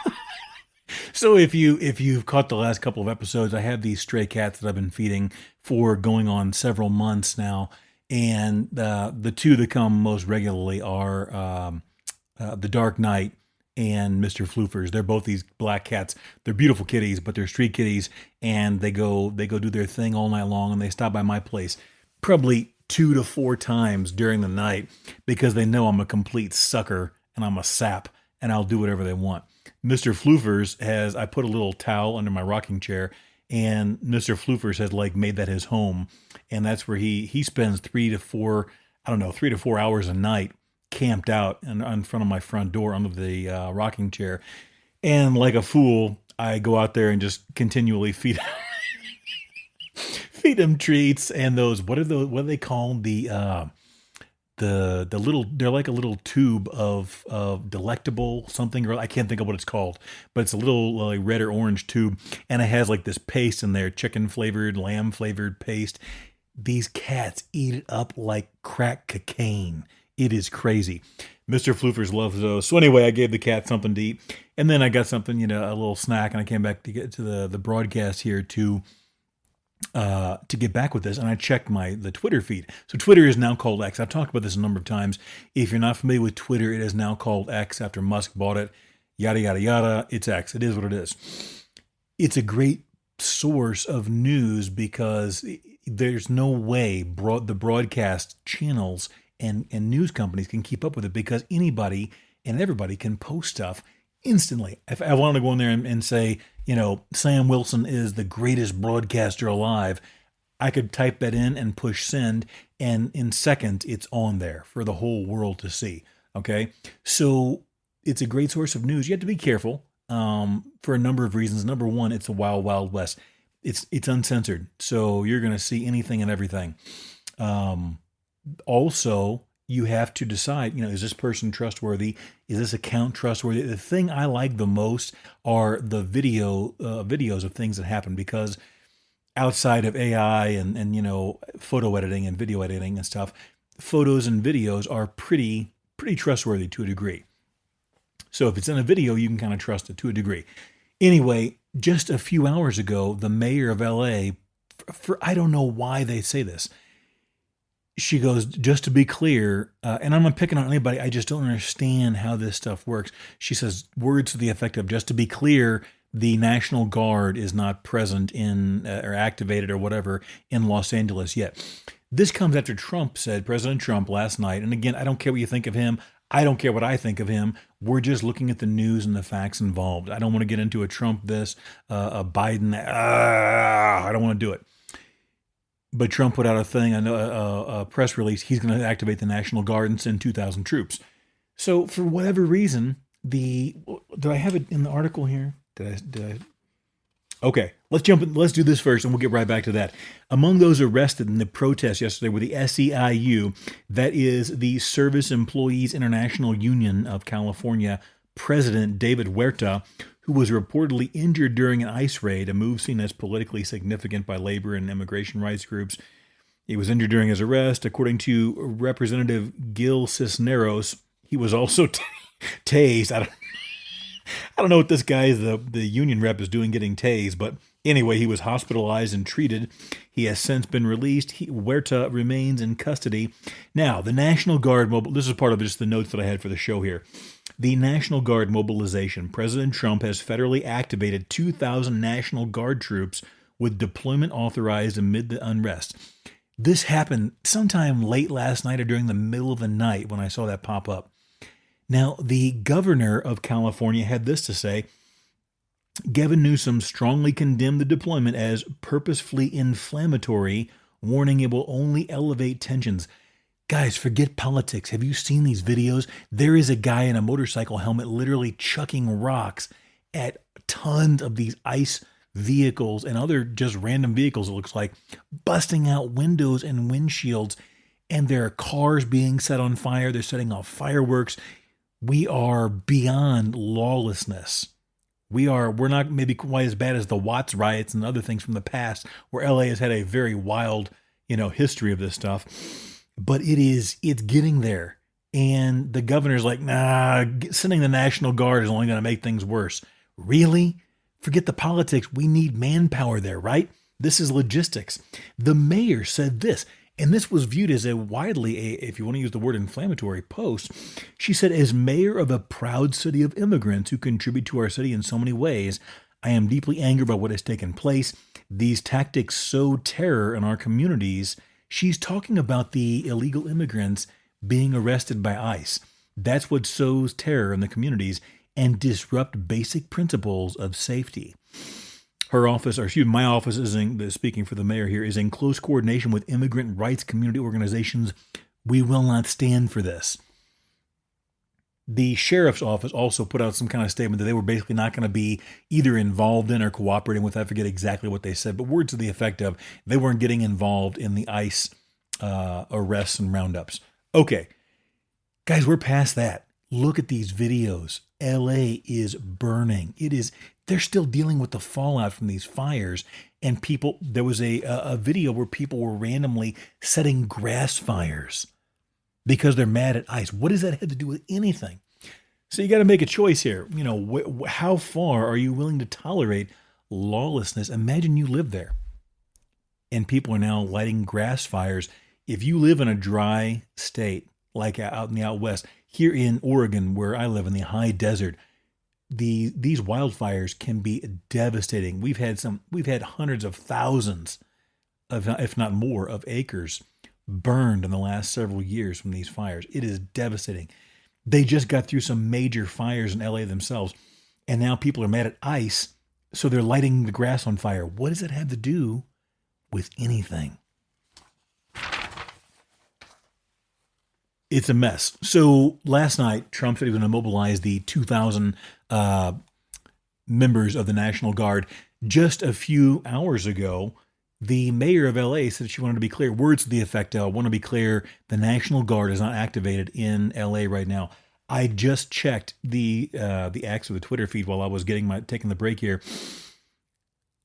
So if you've caught the last couple of episodes, I have these stray cats that I've been feeding for going on several months now, and the two that come most regularly are the Dark Knight and Mr. Floofers. They're both these black cats. They're beautiful kitties, but they're street kitties, and they go do their thing all night long, and they stop by my place probably 2 to 4 times during the night because they know I'm a complete sucker and I'm a sap and I'll do whatever they want. Mr. Floofers I put a little towel under my rocking chair, and Mr. Floofers has made that his home, and that's where he spends 3 to 4 hours a night camped out in front of my front door under the rocking chair. And like a fool, I go out there and just continually feed him treats and what are they called? The little, they're like a little tube of delectable something, or I can't think of what it's called, but it's a little red or orange tube, and it has this paste in there, chicken flavored, lamb flavored paste. These cats eat it up like crack cocaine. It is crazy. Mr. Floofers loves those. So anyway, I gave the cat something to eat, and then I got something, a little snack, and I came back to get to the broadcast here to get back with this, and I checked the Twitter feed. So Twitter is now called X. I've talked about this a number of times. If you're not familiar with Twitter, it is now called X after Musk bought it. Yada, yada, yada. It's X. It is what it is. It's a great source of news because there's no way the broadcast channels and news companies can keep up with it, because anybody and everybody can post stuff instantly. If I wanted to go in there and say, Sam Wilson is the greatest broadcaster alive, I could type that in and push send, and in seconds it's on there for the whole world to see. Okay, so it's a great source of news. You have to be careful for a number of reasons. Number one, it's a wild, wild west. It's uncensored, so you're going to see anything and everything. Also, you have to decide, is this person trustworthy? Is this account trustworthy? The thing I like the most are the videos of things that happen, because outside of AI and photo editing and video editing and stuff, photos and videos are pretty trustworthy to a degree. So if it's in a video, you can kind of trust it to a degree. Anyway, just a few hours ago, the mayor of LA, I don't know why they say this, she goes, just to be clear, and I'm not picking on anybody, I just don't understand how this stuff works. She says words to the effect of, just to be clear, the National Guard is not present in or activated or whatever in Los Angeles yet. This comes after President Trump last night, and again, I don't care what you think of him. I don't care what I think of him. We're just looking at the news and the facts involved. I don't want to get into a Trump this, a Biden that. I don't want to do it. But Trump put out a press release. He's going to activate the National Guard and send 2,000 troops. So for whatever reason, did I have it in the article here? Did I? Okay, let's jump in. Let's do this first, and we'll get right back to that. Among those arrested in the protest yesterday were the SEIU, that is the Service Employees International Union of California President David Huerta, who was reportedly injured during an ICE raid, a move seen as politically significant by labor and immigration rights groups. He was injured during his arrest. According to Representative Gil Cisneros, he was also tased. I don't know what this guy, the union rep, is doing getting tased, but anyway, he was hospitalized and treated. He has since been released. Huerta remains in custody. Now, the National Guard this is part of just the notes that I had for the show here. The National Guard mobilization. President Trump has federally activated 2,000 National Guard troops with deployment authorized amid the unrest. This happened sometime late last night or during the middle of the night when I saw that pop up. Now, the governor of California had this to say. Gavin Newsom strongly condemned the deployment as purposefully inflammatory warning it will only elevate tensions. Guys, forget politics. Have you seen these videos? There is a guy in a motorcycle helmet literally chucking rocks at tons of these ICE vehicles and other just random vehicles, it looks like, busting out windows and windshields. And there are cars being set on fire. They're setting off fireworks. We are beyond lawlessness. We're not maybe quite as bad as the Watts riots and other things from the past, where LA has had a very wild, history of this stuff. But it's getting there. And the governor's like, nah, sending the National Guard is only going to make things worse. Really? Forget the politics. We need manpower there, right? This is logistics. The mayor said this, and this was viewed as if you want to use the word inflammatory, post. She said, as mayor of a proud city of immigrants who contribute to our city in so many ways, I am deeply angered by what has taken place. These tactics sow terror in our communities. She's talking about the illegal immigrants being arrested by ICE. That's what sows terror in the communities and disrupt basic principles of safety. Her office, my office speaking for the mayor here, is in close coordination with immigrant rights community organizations. We will not stand for this. The sheriff's office also put out some kind of statement that they were basically not going to be either involved in or cooperating with. I forget exactly what they said, but words to the effect of they weren't getting involved in the ICE arrests and roundups. Okay, guys, we're past that. Look at these videos. LA is burning. They're still dealing with the fallout from these fires. And there was a video where people were randomly setting grass fires because they're mad at ICE. What does that have to do with anything? So you got to make a choice here. How far are you willing to tolerate lawlessness? Imagine you live there and people are now lighting grass fires. If you live in a dry state, like out in the out west, here in Oregon, where I live in the high desert, these wildfires can be devastating. We've had hundreds of thousands of, if not more, of acres burned in the last several years from these fires. It is devastating. They just got through some major fires in LA themselves, and now people are mad at ICE, so they're lighting the grass on fire. What does that have to do with anything? It's a mess. So last night, Trump said he was going to mobilize the 2,000 members of the National Guard. Just a few hours ago, the mayor of LA said she wanted to be clear. Words to the effect of, I want to be clear, the National Guard is not activated in LA right now. I just checked the acts of the Twitter feed while I was taking the break here.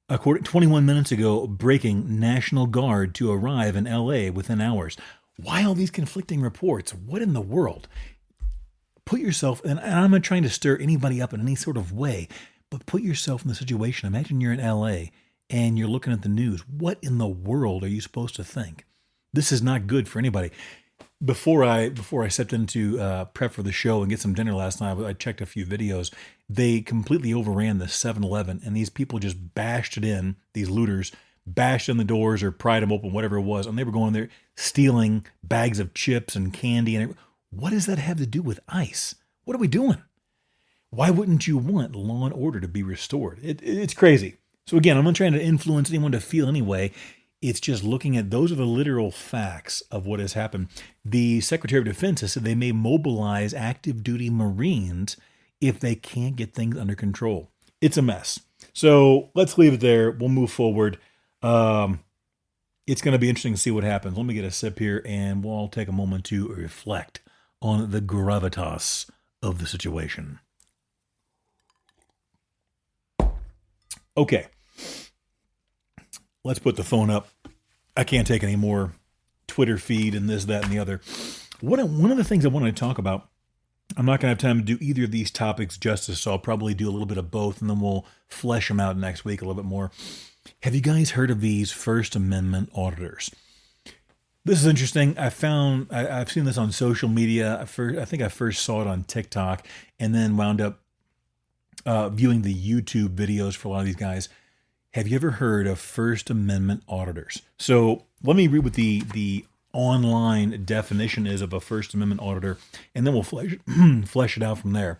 21 minutes ago, breaking National Guard to arrive in LA within hours. Why all these conflicting reports? What in the world? Put yourself, and I'm not trying to stir anybody up in any sort of way, but put yourself in the situation. Imagine you're in LA and you're looking at the news. What in the world are you supposed to think? This is not good for anybody. Before I stepped into prep for the show and get some dinner last night, I checked a few videos. They completely overran the 7-Eleven, and these people just bashed it in, these looters, bashed in the doors or pried them open, whatever it was, and they were going there stealing bags of chips and candy. And what does that have to do with ICE? What are we doing? Why wouldn't you want law and order to be restored? It's crazy. So again, I'm not trying to influence anyone to feel anyway. It's just looking at those are the literal facts of what has happened. The Secretary of Defense has said they may mobilize active duty Marines if they can't get things under control. It's a mess. So let's leave it there. We'll move forward. It's going to be interesting to see what happens. Let me get a sip here and we'll all take a moment to reflect on the gravitas of the situation. Okay. Let's put the phone up. I can't take any more Twitter feed and this, that, and the other. One of the things I wanted to talk about, I'm not going to have time to do either of these topics justice, so I'll probably do a little bit of both, and then we'll flesh them out next week a little bit more. Have you guys heard of these First Amendment auditors? This is interesting. I've seen this on social media. I think I first saw it on TikTok and then wound up viewing the YouTube videos for a lot of these guys. Have you ever heard of First Amendment auditors? So let me read what the online definition is of a First Amendment auditor, and then we'll flesh it out from there.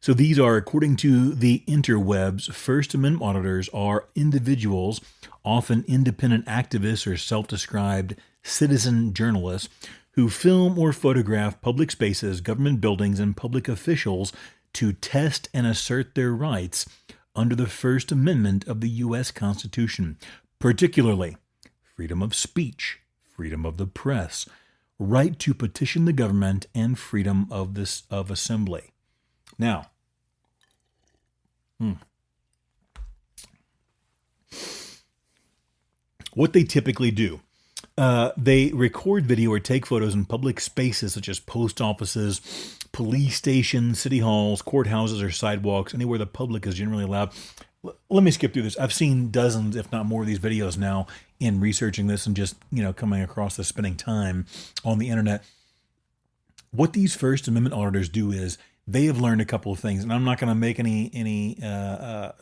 So these are, according to the interwebs, First Amendment auditors are individuals, often independent activists or self-described citizen journalists, who film or photograph public spaces, government buildings, and public officials to test and assert their rights under the First Amendment of the U.S. Constitution, particularly freedom of speech, freedom of the press, right to petition the government, and freedom of assembly. Now, what they typically do, they record video or take photos in public spaces such as post offices, police stations, city halls, courthouses, or sidewalks, anywhere the public is generally allowed. Let me skip through this. I've seen dozens, if not more, of these videos now in researching this and just, coming across this, spending time on the internet. What these First Amendment auditors do is they have learned a couple of things, and I'm not going to make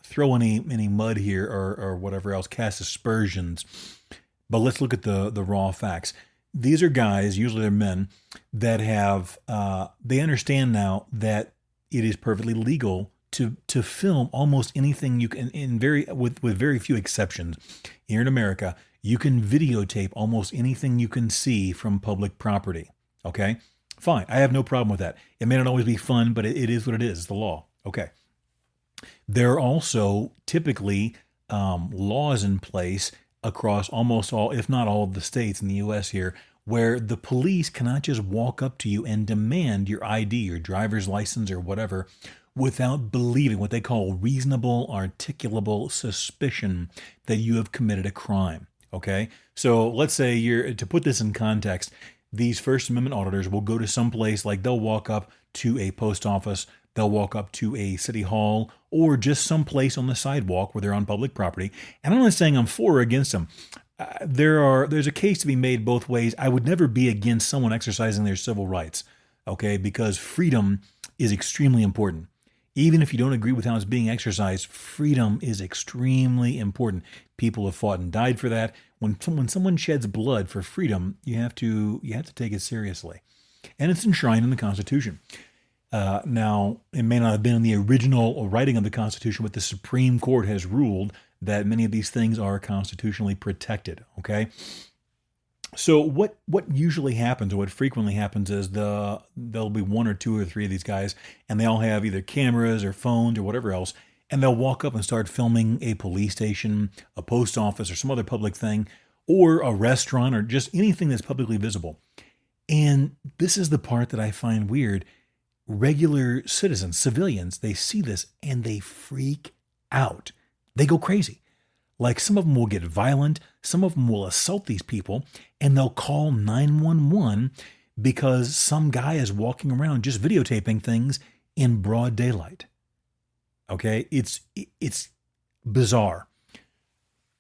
throw any mud here or whatever else, cast aspersions. But let's look at the raw facts. These are guys, usually they're men, that have they understand now that it is perfectly legal to film almost anything you can, with very few exceptions. Here in America, you can videotape almost anything you can see from public property. Okay, fine. I have no problem with that. It may not always be fun, but it is what it is. It's the law. Okay. There are also typically laws in place across almost all, if not all, of the states in the U.S. here, where the police cannot just walk up to you and demand your ID, your driver's license, or whatever, without believing what they call reasonable, articulable suspicion that you have committed a crime. Okay? So let's say to put this in context, these First Amendment auditors will go to some place, like they'll walk up to a post office, they'll walk up to a city hall, or just some place on the sidewalk where they're on public property. And I'm not saying I'm for or against them. There's a case to be made both ways. I would never be against someone exercising their civil rights, okay? Because freedom is extremely important. Even if you don't agree with how it's being exercised, freedom is extremely important. People have fought and died for that. When someone sheds blood for freedom, you have to take it seriously. And it's enshrined in the Constitution. Now, it may not have been in the original writing of the Constitution, but the Supreme Court has ruled that many of these things are constitutionally protected, okay? So what usually happens, or what frequently happens, is there'll be one or two or three of these guys, and they all have either cameras or phones or whatever else, and they'll walk up and start filming a police station, a post office, or some other public thing, or a restaurant, or just anything that's publicly visible. And this is the part that I find weird. Regular citizens, civilians, they see this and they freak out. They go crazy. Like, some of them will get violent, some of them will assault these people, and they'll call 911 because some guy is walking around just videotaping things in broad daylight. Okay? It's bizarre.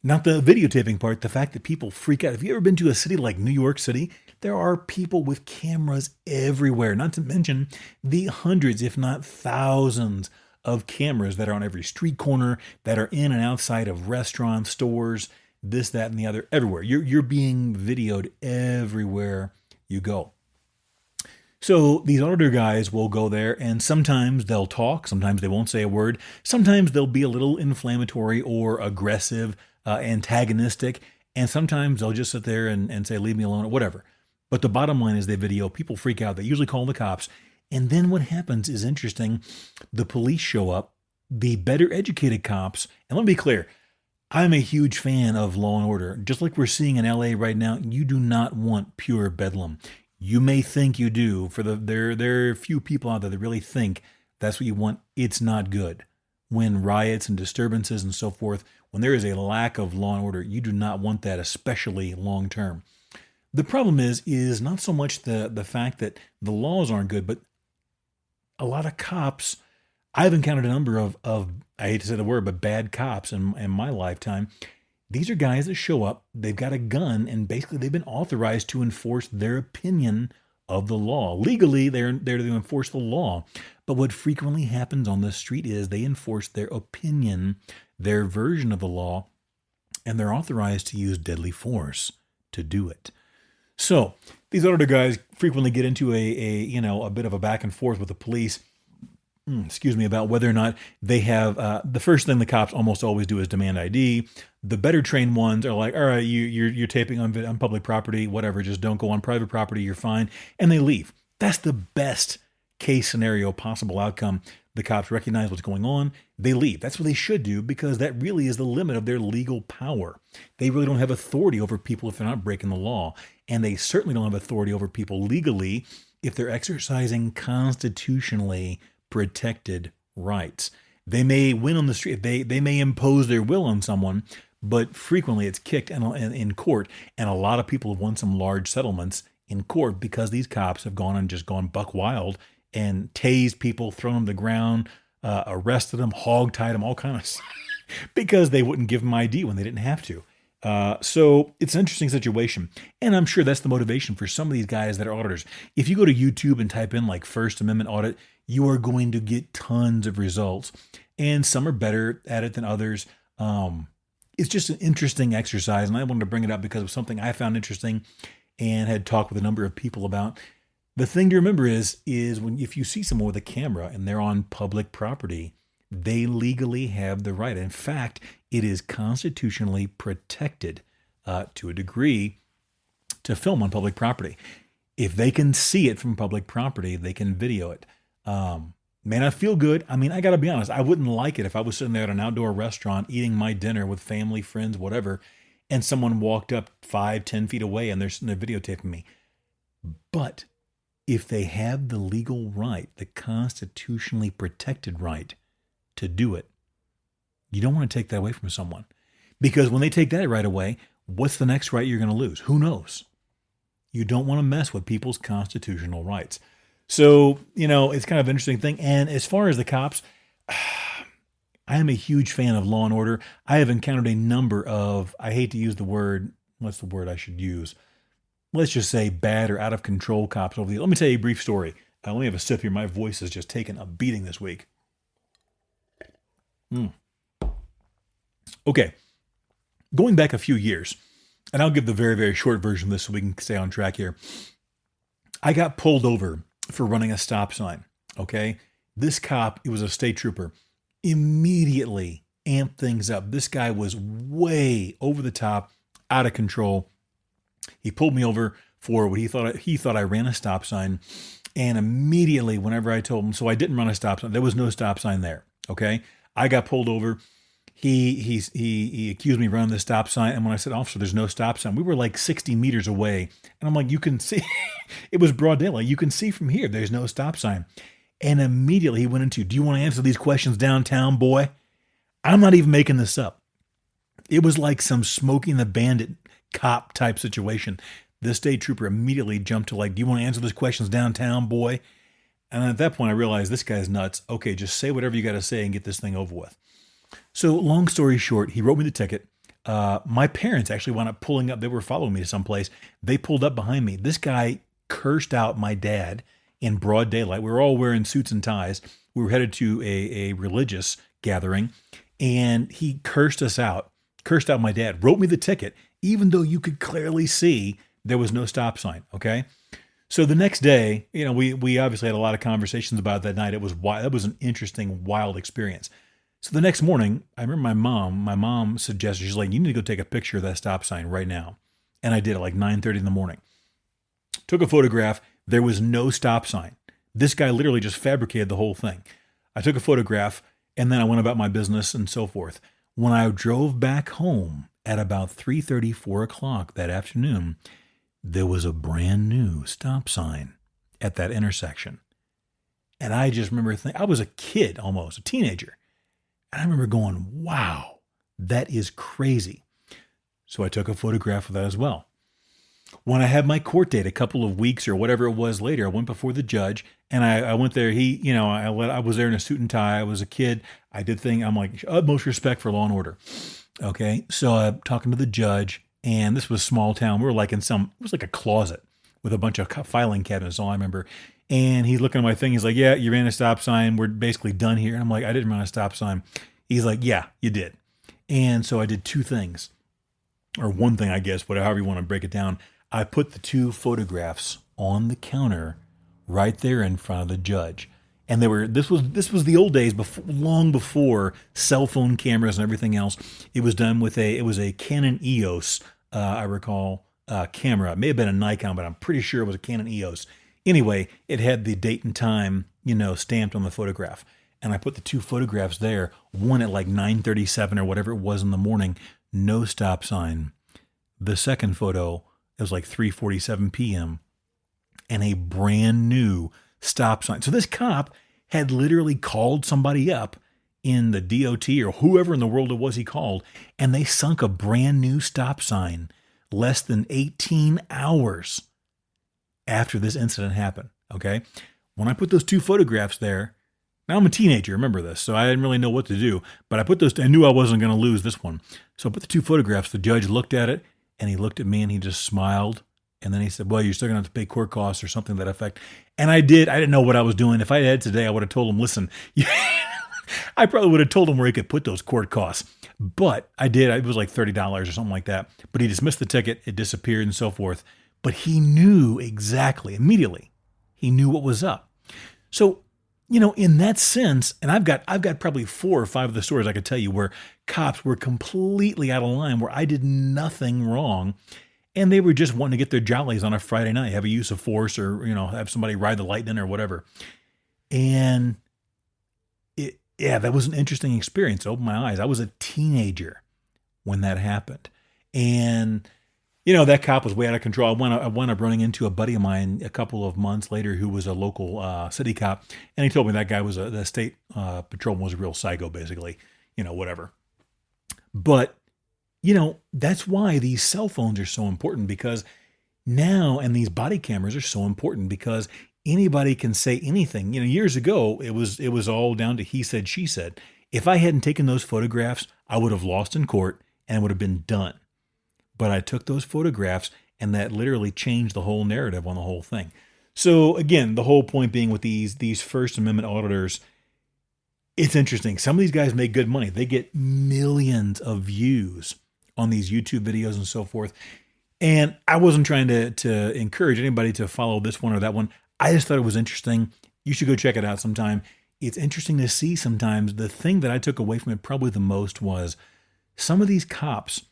Not the videotaping part, the fact that people freak out. Have you ever been to a city like New York City? There are people with cameras everywhere, not to mention the hundreds, if not thousands, of cameras that are on every street corner, that are in and outside of restaurants, stores, this, that, and the other, everywhere. You're being videoed everywhere you go. So these auditor guys will go there, and sometimes they'll talk, sometimes they won't say a word, sometimes they'll be a little inflammatory or aggressive, antagonistic, and sometimes they'll just sit there and say, leave me alone, or whatever. But the bottom line is they video, people freak out, they usually call the cops, and then what happens is interesting. The police show up, the better educated cops, and let me be clear, I'm a huge fan of law and order. Just like we're seeing in LA right now, you do not want pure bedlam. You may think you do. There are a few people out there that really think that's what you want. It's not good. When riots and disturbances and so forth, when there is a lack of law and order, you do not want that, especially long term. The problem is not so much the fact that the laws aren't good, but a lot of cops, I've encountered a number of I hate to say the word, but bad cops in my lifetime. These are guys that show up, they've got a gun, and basically they've been authorized to enforce their opinion of the law. Legally, they're there to enforce the law. But what frequently happens on the street is they enforce their opinion, their version of the law, and they're authorized to use deadly force to do it. So these auditor guys frequently get into a bit of a back and forth with the police. about whether or not they have, the first thing the cops almost always do is demand ID. The better trained ones are like, all right, you're taping on public property, whatever, just don't go on private property, you're fine. And they leave. That's the best case scenario, possible outcome. The cops recognize what's going on, they leave. That's what they should do, because that really is the limit of their legal power. They really don't have authority over people if they're not breaking the law. And they certainly don't have authority over people legally if they're exercising constitutionally protected rights. They may win on the street. They may impose their will on someone, but frequently it's kicked in court. And a lot of people have won some large settlements in court because these cops have gone buck wild and tased people, thrown them to the ground, arrested them, hog-tied them, all kind of stuff, because they wouldn't give them ID when they didn't have to. So it's an interesting situation. And I'm sure that's the motivation for some of these guys that are auditors. If you go to YouTube and type in like First Amendment audit, you are going to get tons of results. And some are better at it than others. It's just an interesting exercise. And I wanted to bring it up because it was something I found interesting and had talked with a number of people about. The thing to remember is if you see someone with a camera and they're on public property, they legally have the right. In fact, it is constitutionally protected to a degree to film on public property. If they can see it from public property, they can video it. May not feel good. I mean, I got to be honest. I wouldn't like it if I was sitting there at an outdoor restaurant eating my dinner with family, friends, whatever, and someone walked up 5-10 feet away and they're videotaping me. But if they have the legal right, the constitutionally protected right to do it, you don't want to take that away from someone. Because when they take that right away, what's the next right you're going to lose? Who knows? You don't want to mess with people's constitutional rights. So, it's kind of an interesting thing. And as far as the cops, I am a huge fan of Law and Order. I have encountered a number of, I hate to use the word, what's the word I should use? Let's just say bad or out of control cops over the. Let me tell you a brief story. Let me have a sip here. My voice has just taken a beating this week. Okay. Going back a few years, and I'll give the very, very short version of this so we can stay on track here. I got pulled over for running a stop sign. Okay. This cop, it was a state trooper, immediately amped things up. This guy was way over the top, out of control. He pulled me over for what he thought I ran a stop sign. And immediately, whenever I told him, so I didn't run a stop sign, there was no stop sign there. Okay. I got pulled over. He accused me of running the stop sign. And when I said, officer, there's no stop sign, we were like 60 meters away. And I'm like, you can see, it was broad daylight. You can see from here, there's no stop sign. And immediately he went into, do you want to answer these questions downtown, boy? I'm not even making this up. It was like some Smoking the Bandit cop type situation. This state trooper immediately jumped to like, do you want to answer those questions downtown, boy? And at that point I realized this guy's nuts. Okay, just say whatever you got to say and get this thing over with. So long story short, he wrote me the ticket. My parents actually wound up pulling up. They were following me to someplace. They pulled up behind me. This guy cursed out my dad in broad daylight. We were all wearing suits and ties. We were headed to a religious gathering, and he cursed us out, cursed out my dad, wrote me the ticket, even though you could clearly see there was no stop sign. Okay. So the next day, we obviously had a lot of conversations about that night. It was wild. That was an interesting, wild experience. So the next morning, I remember my mom suggested, she's like, you need to go take a picture of that stop sign right now. And I did at like 9:30 in the morning. Took a photograph. There was no stop sign. This guy literally just fabricated the whole thing. I took a photograph and then I went about my business and so forth. When I drove back home at about 3:30, 4 o'clock that afternoon, there was a brand new stop sign at that intersection. And I just remember thinking, I was a kid almost, a teenager. And I remember going, wow, that is crazy. So I took a photograph of that as well. When I had my court date a couple of weeks or whatever it was later, I went before the judge and I went there. I was there in a suit and tie. I was a kid. I did things. I'm like, utmost respect for law and order. Okay. So I'm talking to the judge, and this was a small town. We were like it was like a closet with a bunch of filing cabinets, all I remember. And he's looking at my thing. He's like, yeah, you ran a stop sign. We're basically done here. And I'm like, I didn't run a stop sign. He's like, yeah, you did. And so I did two things, or one thing, I guess, however you want to break it down. I put the two photographs on the counter right there in front of the judge. And this was the old days, long before cell phone cameras and everything else. It was done with a Canon EOS, I recall, camera. It may have been a Nikon, but I'm pretty sure it was a Canon EOS. Anyway, it had the date and time, stamped on the photograph. And I put the 2 photographs there, one at like 9:37 or whatever it was in the morning, no stop sign. The second photo, it was like 3:47 p.m. and a brand new stop sign. So this cop had literally called somebody up in the DOT or whoever in the world it was he called, and they sunk a brand new stop sign less than 18 hours after this incident happened. Okay. When I put those 2 photographs there, now I'm a teenager, remember this, so I didn't really know what to do, but I knew I wasn't going to lose this one. So I put the 2 photographs, the judge looked at it, and he looked at me and he just smiled. And then he said, well, you're still going to have to pay court costs or something to that effect. And I did. I didn't know what I was doing. If I had today, I would have told him, listen, I probably would have told him where he could put those court costs. But I did. It was like $30 or something like that. But he dismissed the ticket. It disappeared and so forth. But he knew exactly, immediately, he knew what was up. So, in that sense, and I've got probably 4 or 5 of the stories I could tell you where cops were completely out of line, where I did nothing wrong. And they were just wanting to get their jollies on a Friday night, have a use of force or, have somebody ride the lightning or whatever. And that was an interesting experience. It opened my eyes. I was a teenager when that happened. And, that cop was way out of control. I wound up running into a buddy of mine a couple of months later who was a local city cop. And he told me that guy was the state patrolman was a real psycho, basically, whatever. But that's why these cell phones are so important, because now, and these body cameras are so important because anybody can say anything. Years ago, it was all down to he said, she said. If I hadn't taken those photographs, I would have lost in court and it would have been done. But I took those photographs and that literally changed the whole narrative on the whole thing. So again, the whole point being with these First Amendment auditors, it's interesting. Some of these guys make good money. They get millions of views on these YouTube videos and so forth. And I wasn't trying to encourage anybody to follow this one or that one. I just thought it was interesting. You should go check it out sometime. It's interesting to see sometimes. The thing that I took away from it probably the most was some of these cops,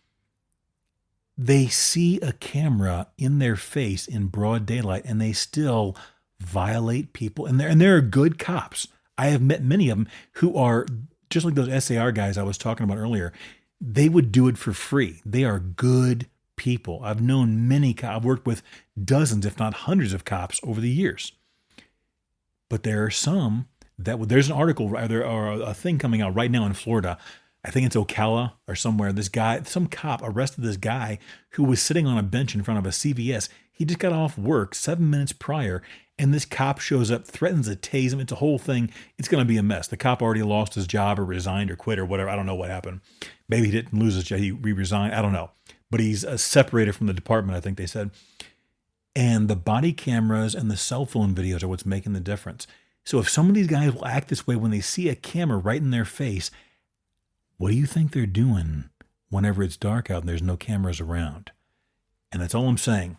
they see a camera in their face in broad daylight and they still violate people. And there are good cops. I have met many of them who are just like those SAR guys I was talking about earlier. They would do it for free. They are good people. I've known many cops. I've worked with dozens, if not hundreds of cops over the years. But there are some there's an article or a thing coming out right now in Florida. I think it's Ocala or somewhere. Some cop arrested this guy who was sitting on a bench in front of a CVS. He just got off work 7 minutes prior, and this cop shows up, threatens to tase him. It's a whole thing. It's going to be a mess. The cop already lost his job or resigned or quit or whatever. I don't know what happened. Maybe he didn't lose his job. He resigned. I don't know. But he's separated from the department, I think they said. And the body cameras and the cell phone videos are what's making the difference. So if some of these guys will act this way when they see a camera right in their face, what do you think they're doing whenever it's dark out and there's no cameras around? And that's all I'm saying.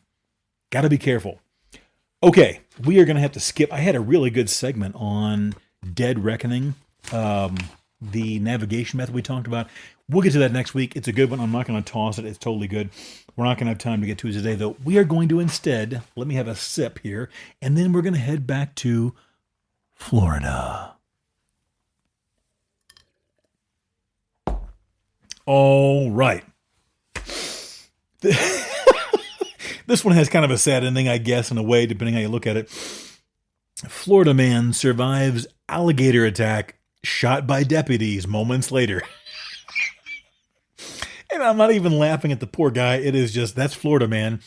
Got to be careful. Okay, we are going to have to skip. I had a really good segment on Dead Reckoning, the navigation method we talked about. We'll get to that next week. It's a good one. I'm not going to toss it. It's totally good. We're not going to have time to get to it today, though. We are going to instead, let me have a sip here, and then we're going to head back to Florida. All right. This one has kind of a sad ending, I guess, in a way, depending how you look at it. Florida man survives alligator attack, shot by deputies moments later. And I'm not even laughing at the poor guy. It is just, that's Florida, man.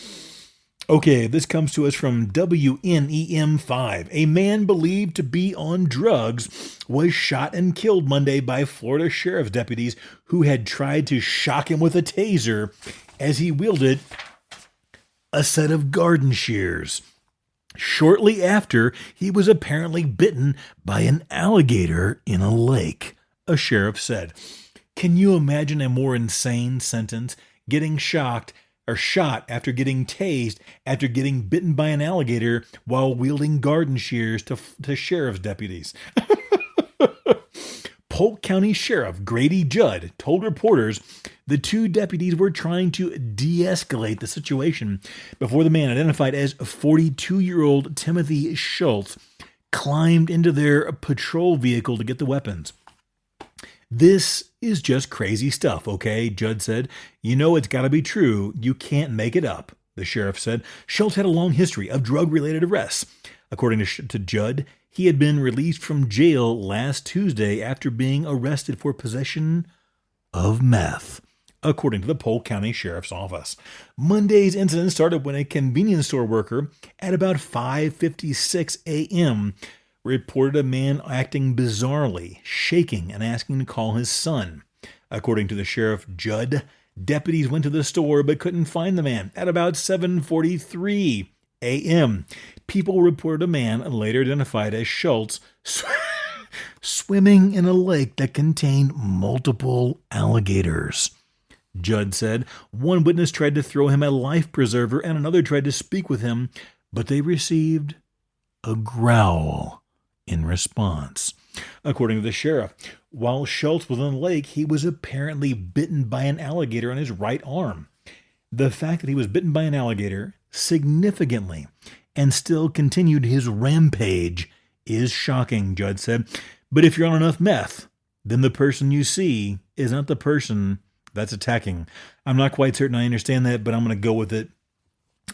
Okay, this comes to us from WNEM5. A man believed to be on drugs was shot and killed Monday by Florida sheriff's deputies who had tried to shock him with a taser as he wielded a set of garden shears. Shortly after, he was apparently bitten by an alligator in a lake, a sheriff said. Can you imagine a more insane sentence? Getting shocked, shot after getting tased after getting bitten by an alligator while wielding garden shears to sheriff's deputies. Polk County Sheriff Grady Judd told reporters the two deputies were trying to de-escalate the situation before the man, identified as 42-year-old Timothy Schultz, climbed into their patrol vehicle to get the weapons. "This is just crazy stuff, okay?" Judd said. "You know it's got to be true. You can't make it up," the sheriff said. Schultz had a long history of drug-related arrests. According to Judd, he had been released from jail last Tuesday after being arrested for possession of meth, according to the Polk County Sheriff's Office. Monday's incident started when a convenience store worker at about 5:56 a.m. reported a man acting bizarrely, shaking, and asking to call his son. According to the sheriff, Judd, deputies went to the store but couldn't find the man. At about 7:43 a.m., people reported a man, later identified as Schultz, swimming in a lake that contained multiple alligators. Judd said one witness tried to throw him a life preserver and another tried to speak with him, but they received a growl in response. According to the sheriff, while Schultz was in the lake, he was apparently bitten by an alligator on his right arm. The fact that he was bitten by an alligator significantly and still continued his rampage is shocking, Judd said. But if you're on enough meth, then the person you see is not the person that's attacking. I'm not quite certain I understand that, but I'm going to go with it.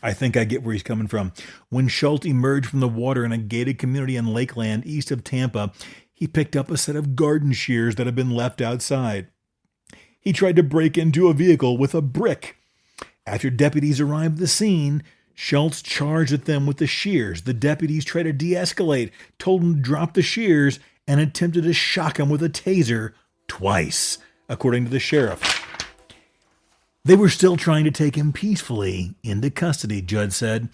I think I get where he's coming from. When Schultz emerged from the water in a gated community in Lakeland east of Tampa, he picked up a set of garden shears that had been left outside. He tried to break into a vehicle with a brick. After deputies arrived at the scene, Schultz charged at them with the shears. The deputies tried to de-escalate, told him to drop the shears, and attempted to shock him with a taser twice, according to the sheriff. They were still trying to take him peacefully into custody, Judd said.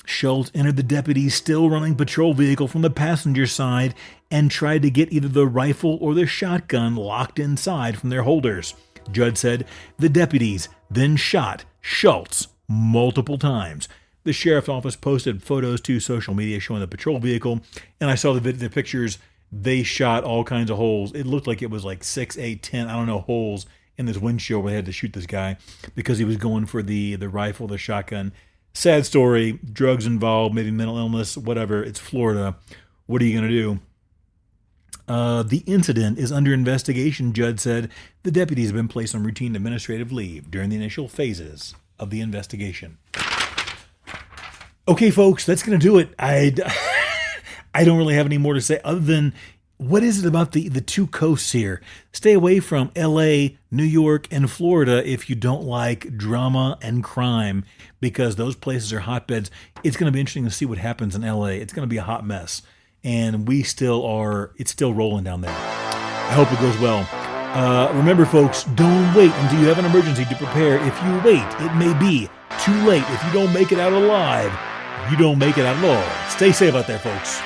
Schultz entered the deputy's still running patrol vehicle from the passenger side and tried to get either the rifle or the shotgun locked inside from their holders. Judd said the deputies then shot Schultz multiple times. The sheriff's office posted photos to social media showing the patrol vehicle, and I saw the pictures. They shot all kinds of holes. It looked like it was like 6, 8, 10, I don't know, holes in this windshield where they had to shoot this guy because he was going for the rifle, the shotgun. Sad story, drugs involved, maybe mental illness, whatever. It's Florida. What are you going to do? The incident is under investigation, Judd said. The deputies have been placed on routine administrative leave during the initial phases of the investigation. Okay, folks, that's going to do it. I don't really have any more to say other than, what is it about the two coasts here? Stay away from L.A., New York, and Florida if you don't like drama and crime, because those places are hotbeds. It's going to be interesting to see what happens in L.A. It's going to be a hot mess, and it's still rolling down there. I hope it goes well. Remember, folks, don't wait until you have an emergency to prepare. If you wait, it may be too late. If you don't make it out alive, you don't make it out at all. Stay safe out there, folks.